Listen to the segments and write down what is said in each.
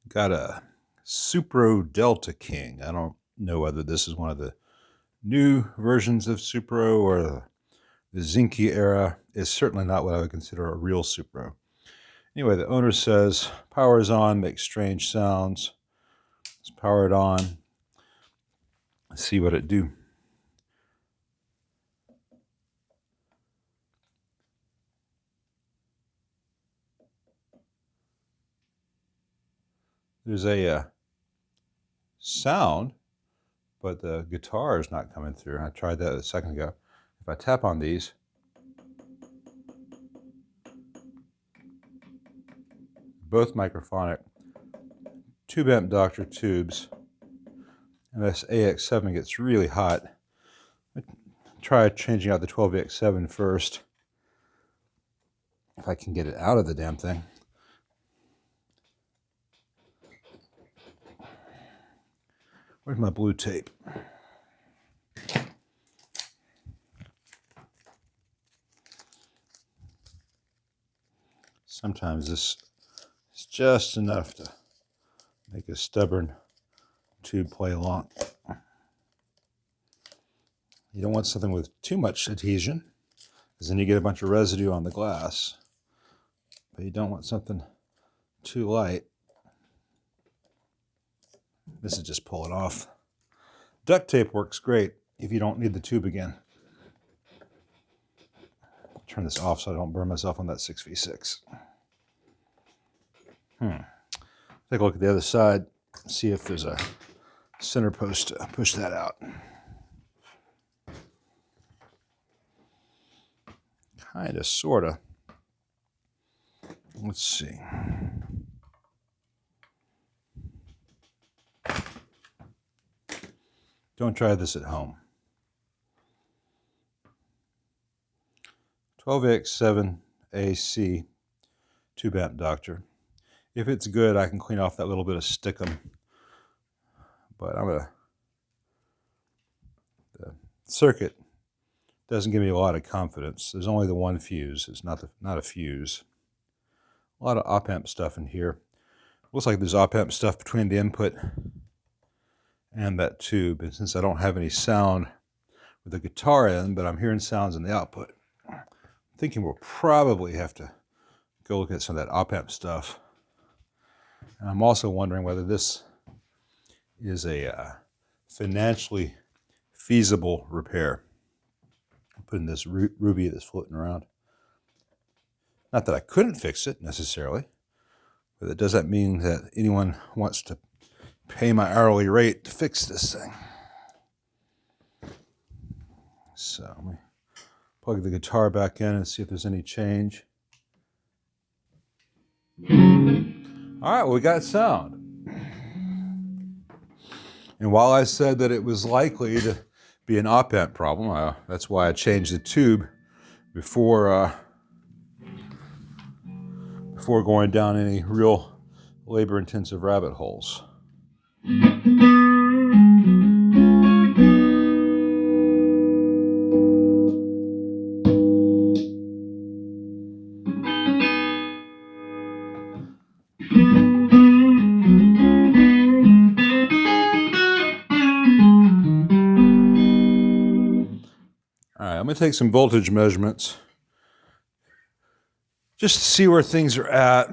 Got a Supro Delta King. I don't know whether this is one of the new versions of Supro or the Zinke era. It's certainly not what I would consider a real Supro. Anyway, the owner says power is on, makes strange sounds. Let's power it on. Let's see what it do. There's a sound, but the guitar is not coming through. I tried that a second ago. If I tap on these, both microphonic, tube amp Doctor tubes, and this AX7 gets really hot. Try changing out the 12VX7 first, if I can get it out of the damn thing. Where's my blue tape? Sometimes this is just enough to make a stubborn tube play along. You don't want something with too much adhesion, because then you get a bunch of residue on the glass. But you don't want something too light. This is just pulling off. Duct tape works great if you don't need the tube again. Turn this off so I don't burn myself on that 6v6. Take a look at the other side, see if there's a center post to push that out. Kinda, sorta. Let's see. Don't try this at home. 12VX7 AC tube amp Doctor. If it's good, I can clean off that little bit of stickum. But the circuit doesn't give me a lot of confidence. There's only the one fuse. It's not a fuse. A lot of op-amp stuff in here. Looks like there's op-amp stuff between the input and that tube. And since I don't have any sound with the guitar in, but I'm hearing sounds in the output, I'm thinking we'll probably have to go look at some of that op-amp stuff. And I'm also wondering whether this is a financially feasible repair. I'm putting this Ruby that's floating around. Not that I couldn't fix it necessarily, but does that mean that anyone wants to pay my hourly rate to fix this thing? So let me plug the guitar back in and see if there's any change. All right, well, we got sound. And while I said that it was likely to be an op-amp problem, that's why I changed the tube before going down any real labor-intensive rabbit holes. All right, I'm going to take some voltage measurements just to see where things are at.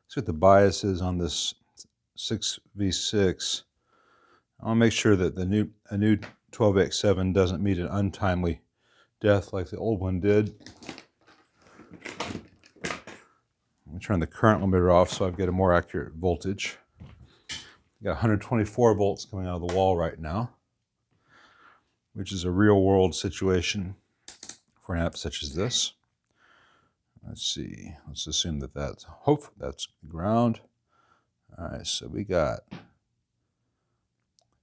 See what the bias is on this 6v6. I want to make sure that a new 12VX7 doesn't meet an untimely death like the old one did. I'm going to turn the current limiter off so I get a more accurate voltage. Got 124 volts coming out of the wall right now, which is a real world situation for an app such as this. Let's see, let's assume that that's ground. All right, so we got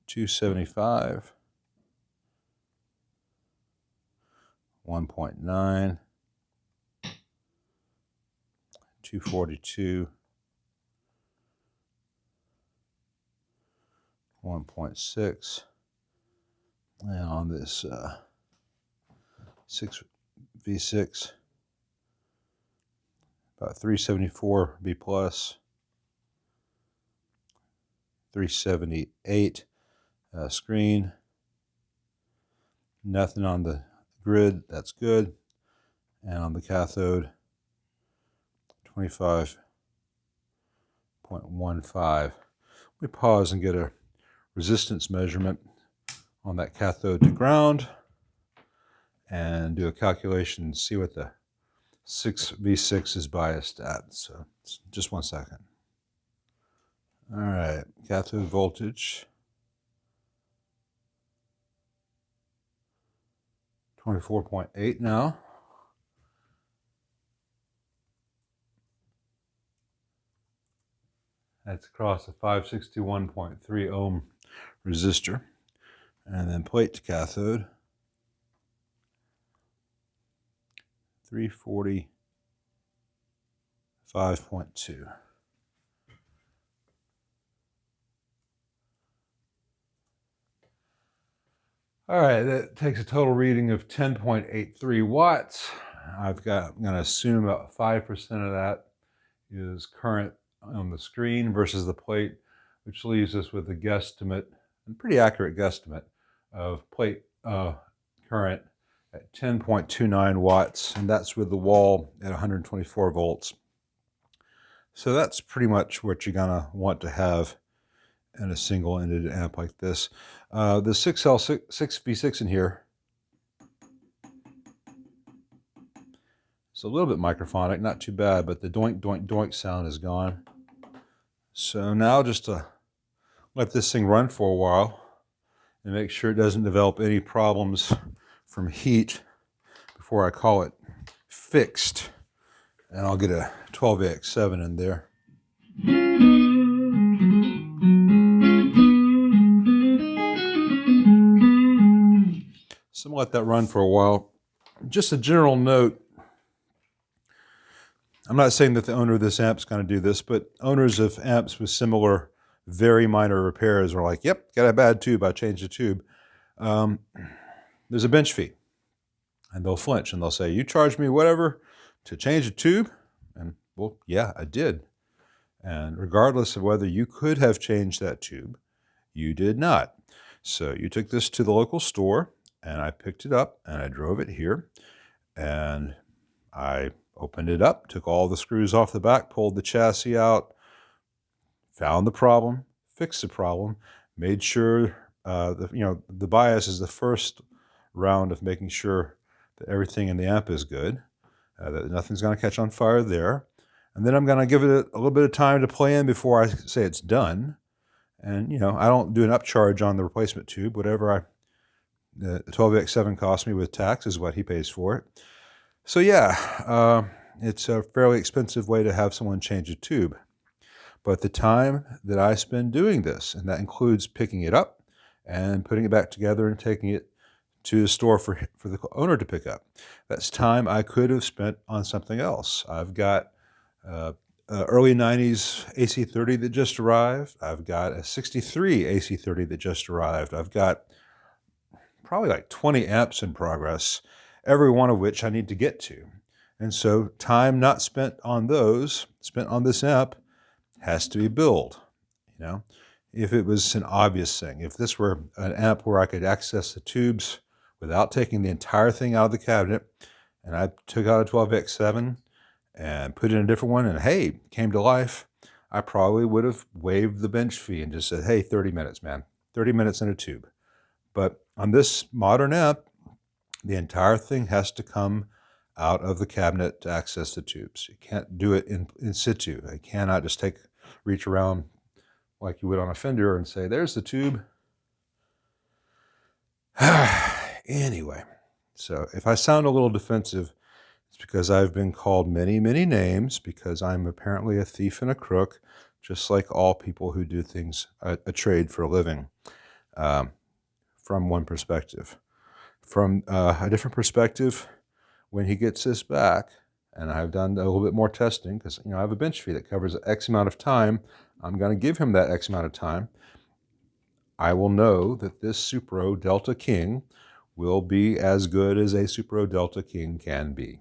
275, 1.9, 242, 1.6, and on this 6v6, about 374 B+, 378 screen. Nothing on the grid, that's good. And on the cathode, 25.15. We pause and get a resistance measurement on that cathode to ground and do a calculation and see what the 6V6 is biased at. So just 1 second. All right, cathode voltage, 24.8 now. That's across a 561.3 ohm resistor. And then plate to cathode, 345.2. All right, that takes a total reading of 10.83 watts. I'm going to assume about 5% of that is current on the screen versus the plate, which leaves us with a guesstimate, a pretty accurate guesstimate, of plate current at 10.29 watts, and that's with the wall at 124 volts. So that's pretty much what you're going to want to have in a single-ended amp like this. The 6V6 in here is a little bit microphonic, not too bad, but the doink, doink, doink sound is gone. So now just to let this thing run for a while and make sure it doesn't develop any problems from heat before I call it fixed. And I'll get a 12AX7 in there. So I'm going to let that run for a while. Just a general note, I'm not saying that the owner of this amp is going to do this, but owners of amps with similar very minor repairs are like, yep, got a bad tube, I changed the tube. There's a bench fee. And they'll flinch and they'll say, you charged me whatever to change a tube? And well, yeah, I did. And regardless of whether you could have changed that tube, you did not. So you took this to the local store, and I picked it up and I drove it here, and I opened it up, took all the screws off the back, pulled the chassis out, found the problem, fixed the problem, made sure the bias is the first round of making sure that everything in the amp is good, that nothing's going to catch on fire there. And then I'm going to give it a little bit of time to play in before I say it's done. And, I don't do an upcharge on the replacement tube. Whatever the 12AX7 cost me with tax is what he pays for it. So yeah, it's a fairly expensive way to have someone change a tube. But the time that I spend doing this, and that includes picking it up and putting it back together and taking it to the store for the owner to pick up, that's time I could have spent on something else. I've got early 90s AC30 that just arrived. I've got a 63 AC30 that just arrived. I've got probably like 20 amps in progress, every one of which I need to get to. And so time not spent on those, spent on this amp, has to be billed. If it was an obvious thing, if this were an amp where I could access the tubes without taking the entire thing out of the cabinet, and I took out a 12AX7 and put in a different one, and hey, came to life, I probably would have waived the bench fee and just said, hey, 30 minutes, man, 30 minutes in a tube. But on this modern amp, the entire thing has to come out of the cabinet to access the tubes. You can't do it in situ. I cannot just reach around like you would on a Fender and say, there's the tube. Anyway, so if I sound a little defensive, it's because I've been called many, many names, because I'm apparently a thief and a crook, just like all people who do things, a trade for a living, from one perspective. From a different perspective, when he gets this back, and I've done a little bit more testing, because I have a bench fee that covers X amount of time, I'm going to give him that X amount of time. I will know that this Supro Delta King will be as good as a Supro Delta King can be.